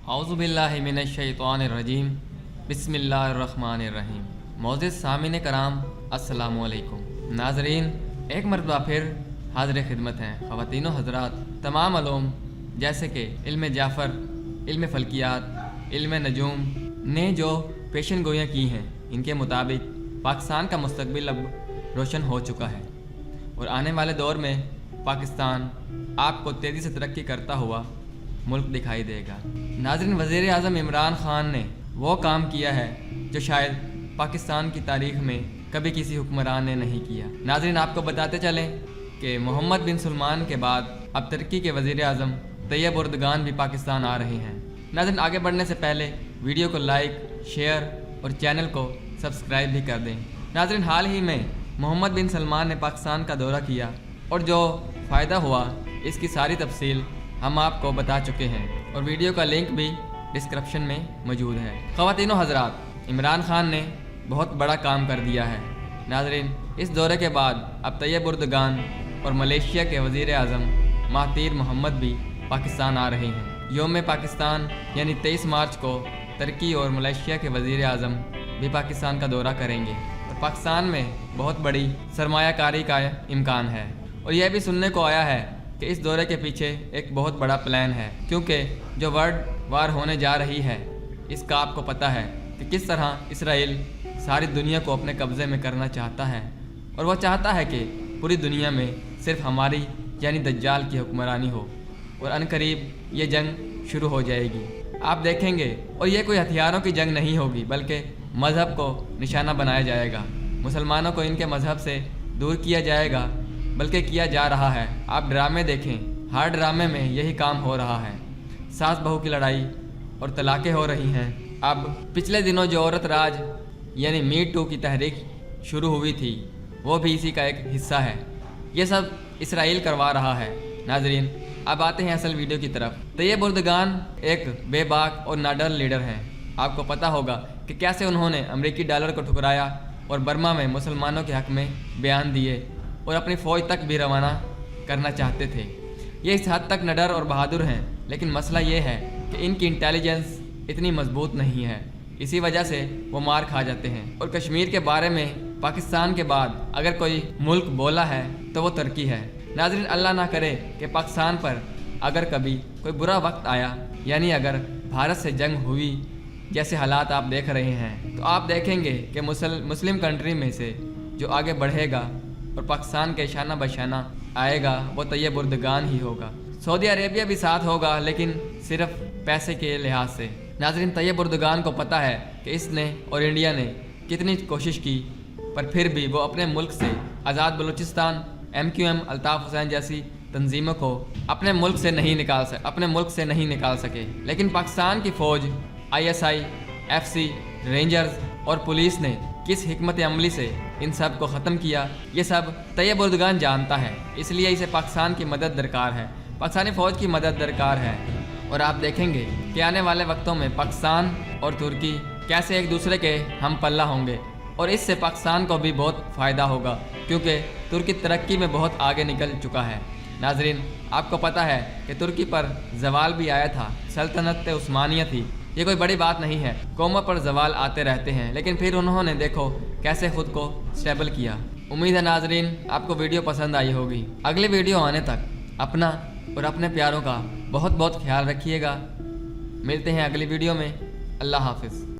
औज़ुबिल्लाहि मिनश्शैतानिर्रजीम बिस्मिल्लाहिर्रहमानिर्रहीम। मोअज़्ज़िज़ सामीन कराम अस्सलामु अलैकुम। नाज़रीन, एक मरतबा फिर हाज़िर खिदमत हैं ख़वातीन व हज़रात। तमाम अलूम जैसे कि इल्म जाफ़र, इल्म फ़ल्कियात, इल्म नजूम ने जो पेशन गोइयाँ की हैं, इनके मुताबिक पाकिस्तान का मुस्तक़बिल अब रोशन हो चुका है और आने वाले दौर में पाकिस्तान आपको तेज़ी से तरक्की करता हुआ मुल्क दिखाई देगा। नाज़रीन, वज़ीर आज़म इमरान ख़ान ने वो काम किया है जो शायद पाकिस्तान की तारीख़ में कभी किसी हुक्मरान ने नहीं किया। नाज़रीन, आपको बताते चलें कि मोहम्मद बिन सलमान के बाद अब तुर्की के वज़ीर आज़म तैयब उर्दगान भी पाकिस्तान आ रहे हैं। नाज़रीन, आगे बढ़ने से पहले वीडियो को लाइक, शेयर और चैनल को सब्सक्राइब भी कर दें। नाज़रीन, हाल ही में मोहम्मद बिन सलमान ने पाकिस्तान का दौरा किया और जो फ़ायदा हुआ इसकी सारी तफसील हम आपको बता चुके हैं और वीडियो का लिंक भी डिस्क्रिप्शन में मौजूद है। ख़वातीनो हज़रात, इमरान ख़ान ने बहुत बड़ा काम कर दिया है। नाज़रीन, इस दौरे के बाद अब तैयब उर्दगान और मलेशिया के वज़ीर आज़म महातीर मोहम्मद भी पाकिस्तान आ रहे हैं। यौम पाकिस्तान यानी 23 मार्च को तुर्की और मलेशिया के वज़ीर आज़म भी पाकिस्तान का दौरा करेंगे और पाकिस्तान में बहुत बड़ी सरमायाकारी का इम्कान है। और यह भी सुनने को आया है कि इस दौरे के पीछे एक बहुत बड़ा प्लान है, क्योंकि जो वर्ल्ड वार होने जा रही है इसका आपको पता है कि किस तरह इसराइल सारी दुनिया को अपने कब्ज़े में करना चाहता है और वह चाहता है कि पूरी दुनिया में सिर्फ हमारी यानी दज्जाल की हुक्मरानी हो और अनकरीब ये जंग शुरू हो जाएगी। आप देखेंगे, और ये कोई हथियारों की जंग नहीं होगी बल्कि मज़हब को निशाना बनाया जाएगा। मुसलमानों को इनके मज़हब से दूर किया जाएगा, बल्कि किया जा रहा है। आप ड्रामे देखें, हर ड्रामे में यही काम हो रहा है। सास बहू की लड़ाई और तलाक़ें हो रही हैं। अब पिछले दिनों जो औरत राज यानी मी टू की तहरीक शुरू हुई थी वो भी इसी का एक हिस्सा है। ये सब इसराइल करवा रहा है। नाज़रीन, अब आते हैं असल वीडियो की तरफ। तैयब उर्दगान एक बेबाक और नाडर लीडर हैं। आपको पता होगा कि कैसे उन्होंने अमेरिकी डॉलर को ठुकराया और बर्मा में मुसलमानों के हक़ में बयान दिए और अपनी फ़ौज तक भी रवाना करना चाहते थे। ये इस हद तक निडर और बहादुर हैं, लेकिन मसला ये है कि इनकी इंटेलिजेंस इतनी मजबूत नहीं है। इसी वजह से वो मार खा जाते हैं। और कश्मीर के बारे में पाकिस्तान के बाद अगर कोई मुल्क बोला है तो वो तुर्की है। नाज़रीन, अल्लाह ना करे कि पाकिस्तान पर अगर कभी कोई बुरा वक्त आया, यानी अगर भारत से जंग हुई जैसे हालात आप देख रहे हैं, तो आप देखेंगे कि मुस्लिम कंट्री में से जो आगे बढ़ेगा और पाकिस्तान के शाना बशाना आएगा वो तैयब उर्दगान ही होगा। सऊदी अरेबिया भी साथ होगा, लेकिन सिर्फ पैसे के लिहाज से। नाज़रीन, तैयब उर्दगान को पता है कि इसने और इंडिया ने कितनी कोशिश की, पर फिर भी वो अपने मुल्क से आज़ाद बलूचिस्तान, MQM, अल्ताफ़ हुसैन जैसी तंजीमों को अपने मुल्क से नहीं निकाल सके। लेकिन पाकिस्तान की फ़ौज, ISI, FC, रेंजर्स और पुलिस ने किस हिकमत अमली से इन सब को ख़त्म किया, ये सब तैयब उर्दगान जानता है। इसलिए इसे पाकिस्तान की मदद दरकार है, पाकिस्तानी फ़ौज की मदद दरकार है। और आप देखेंगे कि आने वाले वक्तों में पाकिस्तान और तुर्की कैसे एक दूसरे के हम पल्ला होंगे और इससे पाकिस्तान को भी बहुत फ़ायदा होगा, क्योंकि तुर्की तरक्की में बहुत आगे निकल चुका है। नाज़रीन, आपको पता है कि तुर्की पर जवाल भी आया था, सल्तनत उस्मानिया थी। ये कोई बड़ी बात नहीं है, कौमों पर जवाल आते रहते हैं, लेकिन फिर उन्होंने देखो कैसे ख़ुद को स्टेबल किया। उम्मीद है नाज़रीन आपको वीडियो पसंद आई होगी। अगली वीडियो आने तक अपना और अपने प्यारों का बहुत बहुत ख्याल रखिएगा। मिलते हैं अगली वीडियो में। अल्लाह हाफ़िज़।